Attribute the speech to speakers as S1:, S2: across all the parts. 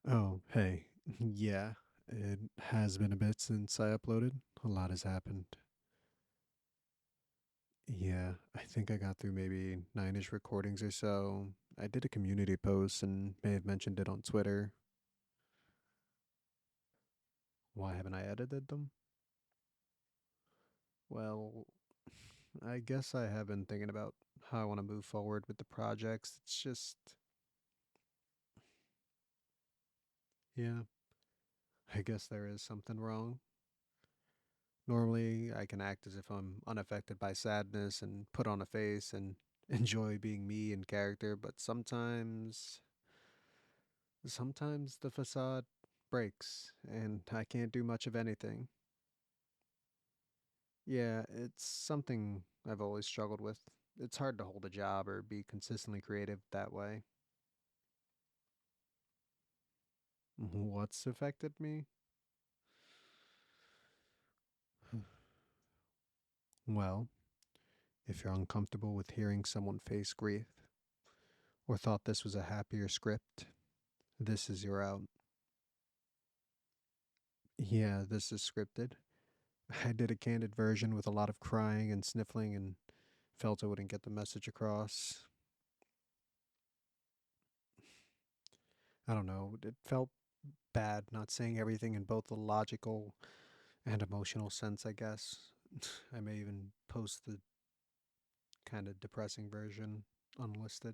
S1: Oh, hey. Yeah, it has been a bit since I uploaded. A lot has happened. Yeah, I think I got through maybe nine-ish recordings or so. I did a community post and may have mentioned it on Twitter. Why haven't I edited them? Well, I guess I have been thinking about how I want to move forward with the projects. It's just, yeah, I guess there is something wrong. Normally, I can act as if I'm unaffected by sadness and put on a face and enjoy being me in character, but sometimes the facade breaks and I can't do much of anything. Yeah, it's something I've always struggled with. It's hard to hold a job or be consistently creative that way. What's affected me? Well, if you're uncomfortable with hearing someone face grief or thought this was a happier script, this is your out. Yeah, this is scripted. I did a candid version with a lot of crying and sniffling and felt I wouldn't get the message across. I don't know. It felt bad not saying everything in both the logical and emotional sense, I guess. I may even post the kind of depressing version unlisted.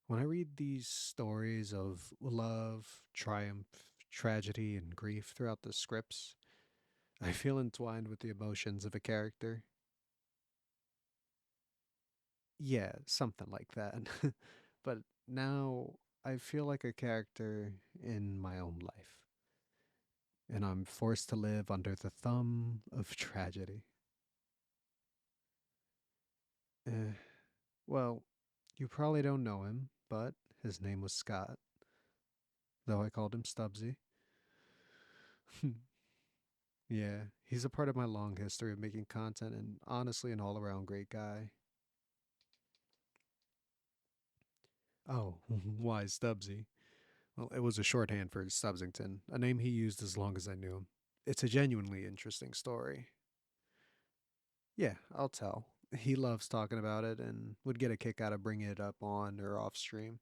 S1: When I read these stories of love, triumph, tragedy, and grief throughout the scripts, I feel entwined with the emotions of a character. Yeah, something like that. But now I feel like a character in my own life, and I'm forced to live under the thumb of tragedy. Eh, well, you probably don't know him, but his name was Scott, though I called him Stubsy. Yeah, he's a part of my long history of making content and honestly an all around great guy. Oh, why Stubbsy? Well, it was a shorthand for Stubzington, a name he used as long as I knew him. It's a genuinely interesting story. Yeah, I'll tell. He loves talking about it and would get a kick out of bringing it up on or off stream.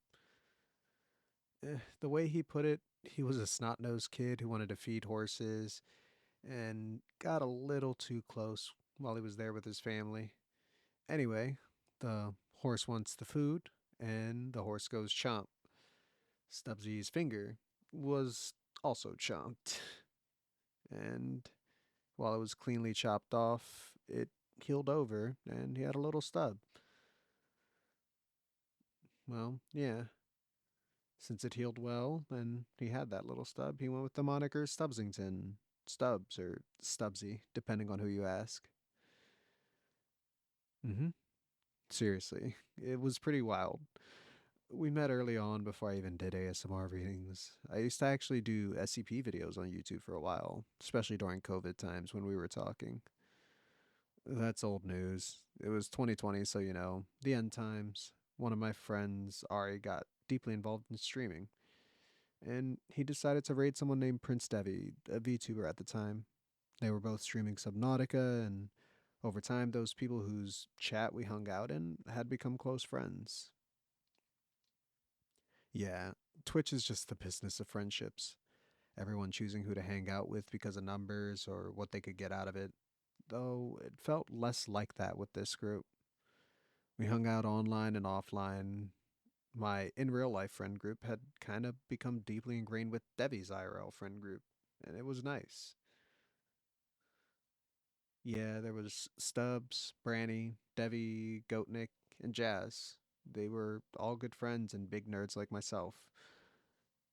S1: The way he put it, he was a snot nosed kid who wanted to feed horses and got a little too close while he was there with his family. Anyway, the horse wants the food and the horse goes chomp. Stubbsy's finger was also chomped. And while it was cleanly chopped off, it healed over and he had a little stub. Well, yeah, since it healed well and he had that little stub, he went with the moniker Stubzington. Stubbs or Stubbsy, depending on who you ask. Mm-hmm. Seriously, it was pretty wild. We met early on before I even did ASMR readings. I used to actually do SCP videos on YouTube for a while, especially during COVID times when we were talking. That's old news. It was 2020, so the end times. One of my friends, Ari, got deeply involved in streaming, and he decided to raid someone named Prince Devi, a VTuber at the time. They were both streaming Subnautica, and over time, those people whose chat we hung out in had become close friends. Yeah, Twitch is just the business of friendships. Everyone choosing who to hang out with because of numbers or what they could get out of it. Though it felt less like that with this group. We hung out online and offline. My in real life friend group had kind of become deeply ingrained with Debbie's IRL friend group, and it was nice. Yeah, there was Stubbs, Branny, Debbie, Goatnick, and Jazz. They were all good friends and big nerds like myself.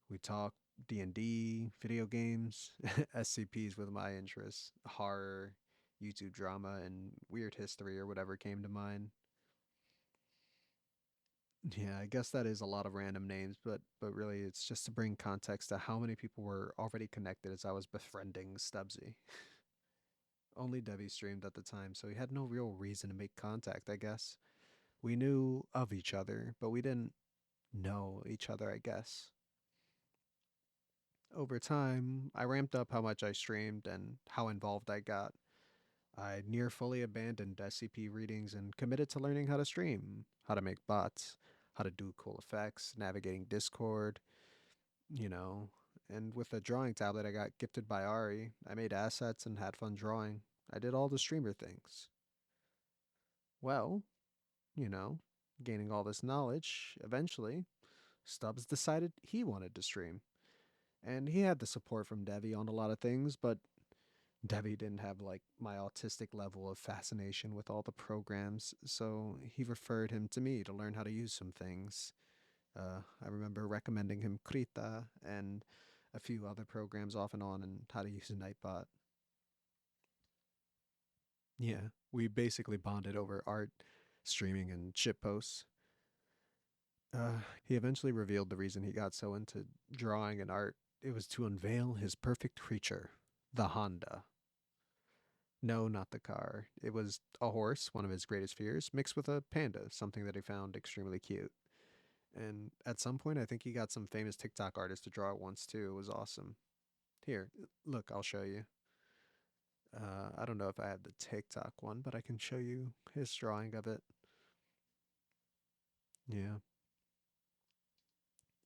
S1: We talked D&D, video games, SCPs with my interests, horror, YouTube drama, and weird history or whatever came to mind. Yeah, I guess that is a lot of random names, but really it's just to bring context to how many people were already connected as I was befriending Stubbsy. Only Debbie streamed at the time, so he had no real reason to make contact, I guess. We knew of each other, but we didn't know each other, I guess. Over time, I ramped up how much I streamed and how involved I got. I near fully abandoned SCP readings and committed to learning how to stream, how to make bots, how to do cool effects, navigating Discord, you know. And with a drawing tablet I got gifted by Ari, I made assets and had fun drawing. I did all the streamer things. Well, you know, gaining all this knowledge, eventually, Stubbs decided he wanted to stream. And he had the support from Devi on a lot of things, but Devi didn't have like my autistic level of fascination with all the programs, so he referred him to me to learn how to use some things. I remember recommending him Krita and a few other programs off and on and how to use a Nightbot. Yeah, we basically bonded over art, streaming, and shit posts. He eventually revealed the reason he got so into drawing and art. It was to unveil his perfect creature, the Honda. No, not the car. It was a horse, one of his greatest fears, mixed with a panda, something that he found extremely cute. And at some point, I think he got some famous TikTok artist to draw it once too. It was awesome. Here, look, I'll show you. I don't know if I have the TikTok one, but I can show you his drawing of it. Yeah.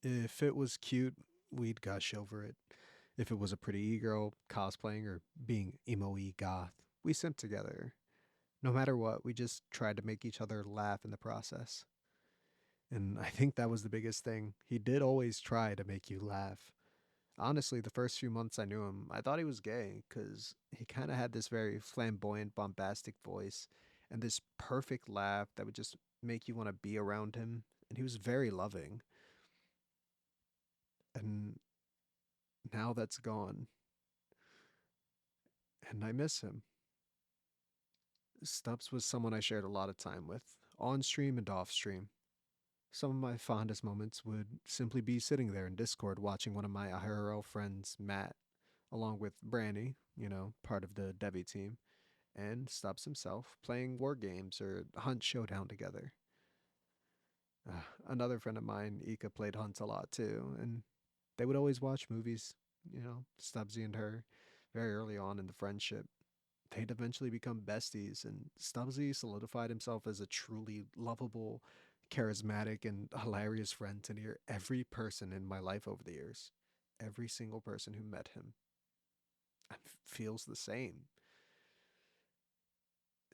S1: If it was cute, we'd gush over it. If it was a pretty e-girl cosplaying or being emo-y goth, we simp together. No matter what, we just tried to make each other laugh in the process. And I think that was the biggest thing. He did always try to make you laugh. Honestly, the first few months I knew him, I thought he was gay because he kind of had this very flamboyant, bombastic voice and this perfect laugh that would just make you want to be around him. And he was very loving. And now that's gone. And I miss him. Stubbs was someone I shared a lot of time with, on stream and off stream. Some of my fondest moments would simply be sitting there in Discord watching one of my IRL friends, Matt, along with Branny, part of the Devi team, and Stubbs himself, playing war games or Hunt Showdown together. Another friend of mine, Ika, played Hunt a lot too, and they would always watch movies, Stubbsy and her, very early on in the friendship. They'd eventually become besties, and Stubbsy solidified himself as a truly lovable, charismatic, and hilarious friend to near every person in my life over the years. Every single person who met him feels the same.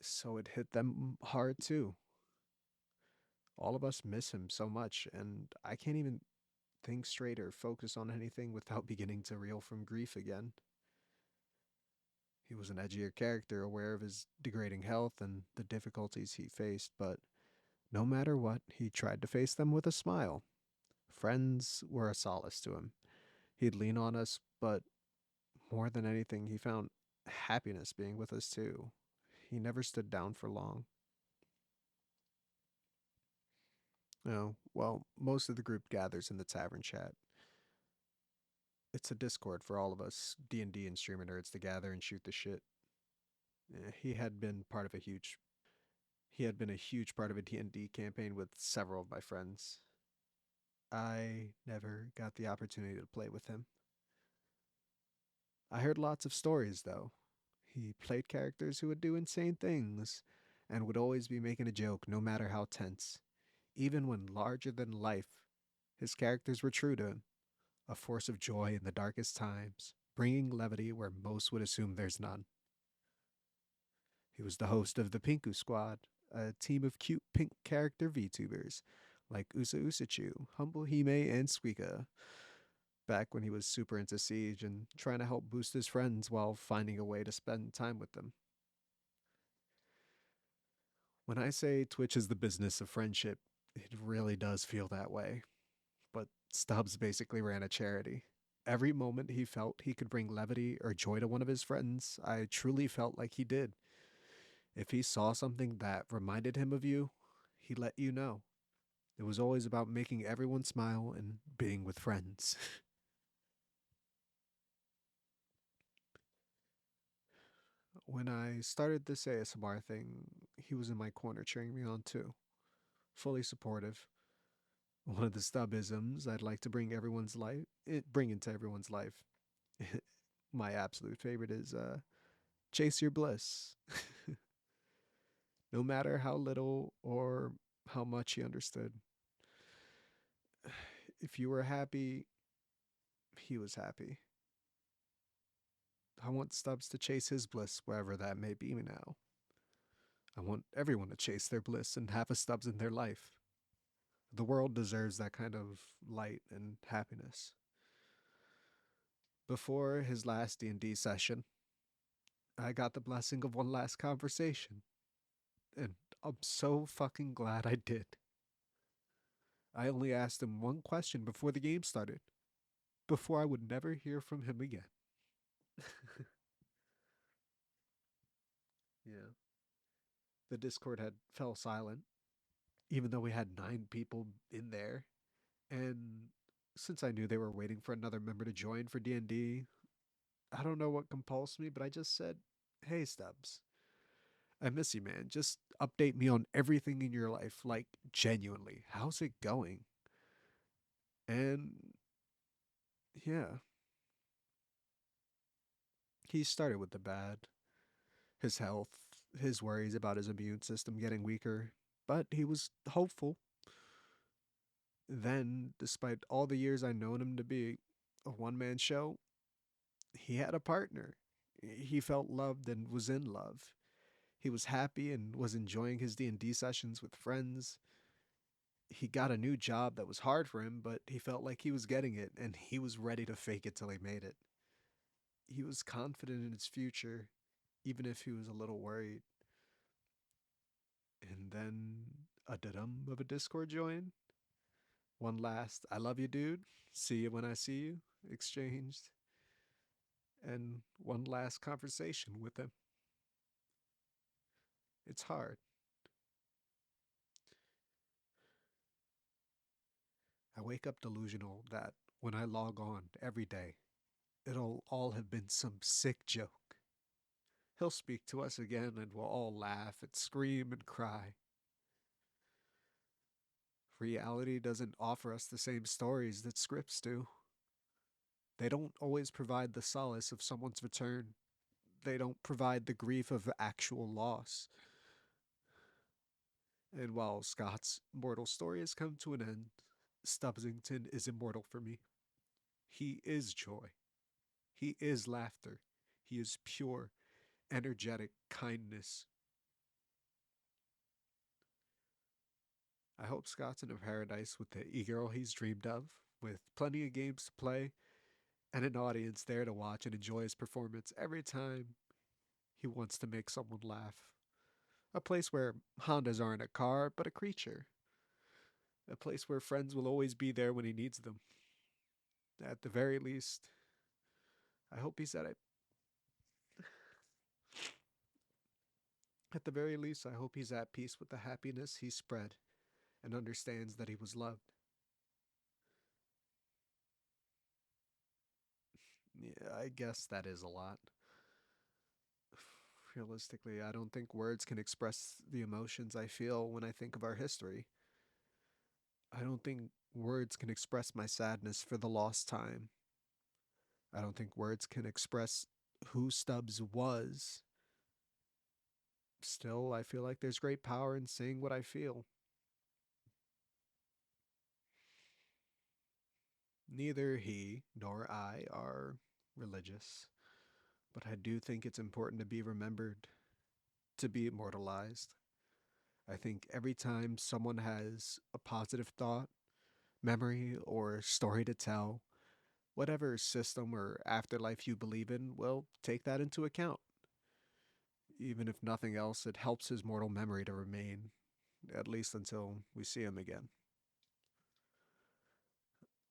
S1: So it hit them hard too. All of us miss him so much, and I can't even think straight or focus on anything without beginning to reel from grief again. He was an edgier character, aware of his degrading health and the difficulties he faced, but no matter what, he tried to face them with a smile. Friends were a solace to him. He'd lean on us, but more than anything, he found happiness being with us too. He never stood down for long. Well, most of the group gathers in the tavern chat. It's a Discord for all of us D&D and streamer nerds to gather and shoot the shit. He had been part of a huge he had been a huge part of a D&D campaign with several of my friends. I never got the opportunity to play with him. I heard lots of stories though. He played characters who would do insane things and would always be making a joke no matter how tense. Even when larger than life, his characters were true to him, a force of joy in the darkest times, bringing levity where most would assume there's none. He was the host of the Pinku Squad, a team of cute pink character VTubers like Usa Usachu, Humble Hime, and Squeaka, back when he was super into Siege and trying to help boost his friends while finding a way to spend time with them. When I say Twitch is the business of friendship, it really does feel that way. But Stubbs basically ran a charity. Every moment he felt he could bring levity or joy to one of his friends, I truly felt like he did. If he saw something that reminded him of you, he let you know. It was always about making everyone smile and being with friends. When I started this ASMR thing, he was in my corner cheering me on too. fully supportive. One of the stubisms I'd like to bring into everyone's life. My absolute favorite is chase your bliss. No matter how little or how much he understood. If you were happy, he was happy. I want Stubbs to chase his bliss wherever that may be now. I want everyone to chase their bliss and have a Stubbs in their life. The world deserves that kind of light and happiness. Before his last D&D session, I got the blessing of one last conversation, and I'm so fucking glad I did. I only asked him one question before the game started, before I would never hear from him again. Yeah. The Discord had fell silent, even though we had 9 people in there. And since I knew they were waiting for another member to join for D&D, I don't know what compulsed me, but I just said, "Hey Stubbs, I miss you, man. Just update me on everything in your life, like genuinely. How's it going?" And yeah, he started with the bad, his health, his worries about his immune system getting weaker, but he was hopeful. Then, despite all the years I known him to be a one-man show, he had a partner. He felt loved and was in love. He was happy and was enjoying his D&D sessions with friends. He got a new job that was hard for him, but he felt like he was getting it and he was ready to fake it till he made it. He was confident in his future, even if he was a little worried. And then a dum of a Discord join. One last, "I love you, dude. See you when I see you" exchanged. And one last conversation with him. It's hard. I wake up delusional that when I log on every day, it'll all have been some sick joke. He'll speak to us again and we'll all laugh and scream and cry. Reality doesn't offer us the same stories that scripts do. They don't always provide the solace of someone's return. They don't provide the grief of actual loss. And while Scott's mortal story has come to an end, Stubzington is immortal for me. He is joy. He is laughter. He is pure, energetic kindness. I hope Scott's in a paradise with the e-girl he's dreamed of, with plenty of games to play, and an audience there to watch and enjoy his performance every time he wants to make someone laugh. A place where Hondas aren't a car, but a creature. A place where friends will always be there when he needs them. At the very least, I hope he's at it. At the very least, I hope he's at peace with the happiness he spread and understands that he was loved. Yeah, I guess that is a lot. Realistically, I don't think words can express the emotions I feel when I think of our history. I don't think words can express my sadness for the lost time. I don't think words can express who Stubbs was. Still, I feel like there's great power in saying what I feel. Neither he nor I are religious, but I do think it's important to be remembered, to be immortalized. I think every time someone has a positive thought, memory, or story to tell, whatever system or afterlife you believe in, well, take that into account. Even if nothing else, it helps his mortal memory to remain, at least until we see him again.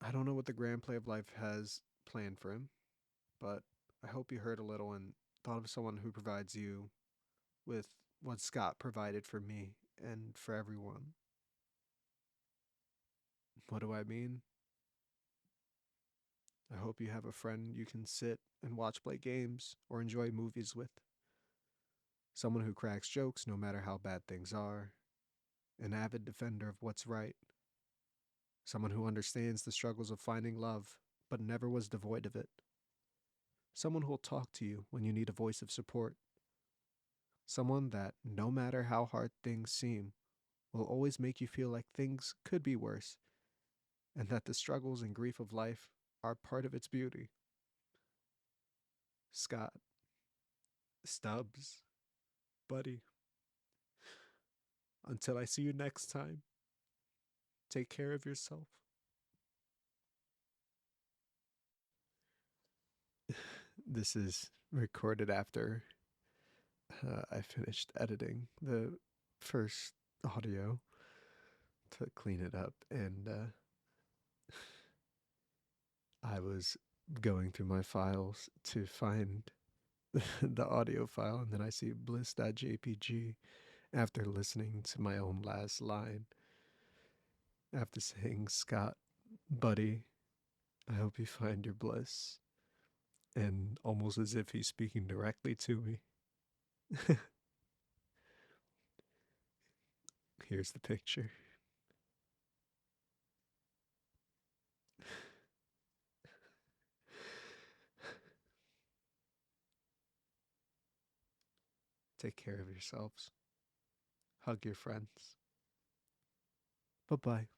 S1: I don't know what the grand play of life has planned for him, but I hope you heard a little and thought of someone who provides you with what Scott provided for me and for everyone. What do I mean? I hope you have a friend you can sit and watch play games or enjoy movies with. Someone who cracks jokes no matter how bad things are. an avid defender of what's right, someone who understands the struggles of finding love but never was devoid of it, someone who will talk to you when you need a voice of support, someone that, no matter how hard things seem, will always make you feel like things could be worse and that the struggles and grief of life are part of its beauty. Scott, Stubbs, buddy, until I see you next time, take care of yourself. This is recorded after I finished editing the first audio to clean it up, and I was going through my files to find the audio file, and then I see bliss.jpg after listening to my own last line. After saying, Scott, buddy, I hope you find your bliss. And almost as if he's speaking directly to me. Here's the picture. Take care of yourselves. Hug your friends. Bye bye.